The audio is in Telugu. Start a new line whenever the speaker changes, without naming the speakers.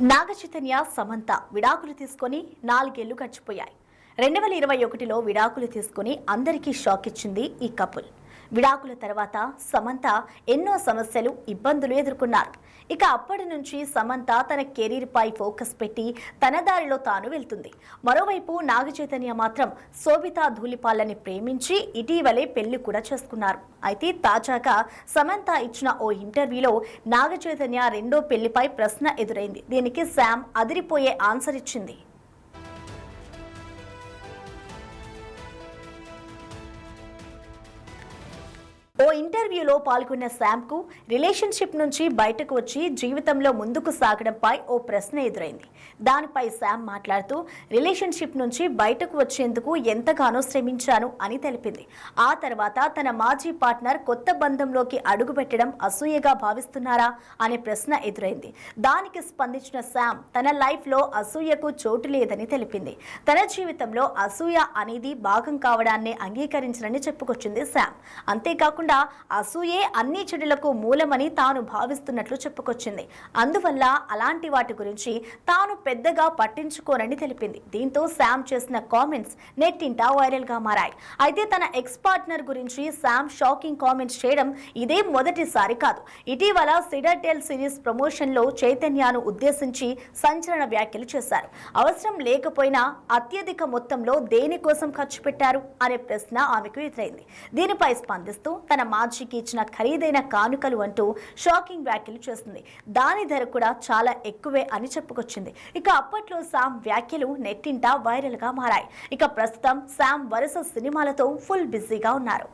నాగచైతన్య సమంత విడాకులు తీసుకొని 4 ఏళ్లు గడిచిపోయాయి. 2021లో విడాకులు తీసుకొని అందరికీ షాక్ ఇచ్చింది ఈ కపుల్. విడాకుల తర్వాత సమంత ఎన్నో సమస్యలు, ఇబ్బందులు ఎదుర్కొన్నారు. ఇక అప్పటి నుంచి సమంత తన కెరీర్ పై ఫోకస్ పెట్టి తన దారిలో తాను వెళ్తుంది. మరోవైపు నాగచైతన్య మాత్రం శోభితా ధూళిపాలని ప్రేమించి ఇటీవలే పెళ్లి కూడా చేసుకున్నారు. అయితే తాజాగా సమంత ఇచ్చిన ఓ ఇంటర్వ్యూలో నాగచైతన్య రెండో పెళ్లిపై ప్రశ్న ఎదురైంది. దీనికి శామ్ అదిరిపోయే ఆన్సర్ ఇచ్చింది. ఓ ఇంటర్వ్యూలో పాల్గొన్న శామ్కు రిలేషన్షిప్ నుంచి బయటకు వచ్చి జీవితంలో ముందుకు సాగడంపై ఓ ప్రశ్న ఎదురైంది. దానిపై శామ్ మాట్లాడుతూ రిలేషన్షిప్ నుంచి బయటకు వచ్చేందుకు ఎంతగానో శ్రమించాను అని తెలిపింది. ఆ తర్వాత తన మాజీ పార్ట్నర్ కొత్త బంధంలోకి అడుగుపెట్టడం అసూయగా భావిస్తున్నారా అనే ప్రశ్న ఎదురైంది. దానికి స్పందించిన శామ్ తన లైఫ్లో అసూయకు చోటు లేదని తెలిపింది. తన జీవితంలో అసూయ అనేది భాగం కావడాన్ని అంగీకరించనని చెప్పుకొచ్చింది శామ్. అంతేకాకుండా అసూయే అన్ని చెడులకు మూలమని తాను భావిస్తున్నట్లు చెప్పుకొచ్చింది. అందువల్ల అలాంటి వాటి గురించి తాను పెద్దగా పట్టించుకోనని తెలిపింది. దీంతో శామ్ చేసిన కామెంట్స్ నెట్టింట వైరల్ గా మారాయి. అయితే తన ఎక్స్ పార్ట్నర్ గురించి శామ్ షాకింగ్ కామెంట్స్ చేయడం ఇదే మొదటిసారి కాదు. ఇటీవల సిడర్టెల్ సిరీస్ ప్రమోషన్ లో చైతన్యను ఉద్దేశించి సంచలన వ్యాఖ్యలు చేశారు. అవసరం లేకపోయినా అత్యధిక మొత్తంలో దేనికోసం ఖర్చు పెట్టారు అనే ప్రశ్న ఆమెకు ఎదురైంది. దీనిపై స్పందిస్తూ తన మాజీకి ఇచ్చిన ఖరీదైన కానుకలు అంటూ షాకింగ్ వ్యాఖ్యలు చేస్తుంది. దాని ధర కూడా చాలా ఎక్కువే అని చెప్పుకొచ్చింది. ఇక అప్పట్లో శామ్ వ్యాఖ్యలు నెట్టింట వైరల్ గా మారాయి. ఇక ప్రస్తుతం శామ్ వరుస సినిమాలతో ఫుల్ బిజీగా ఉన్నారు.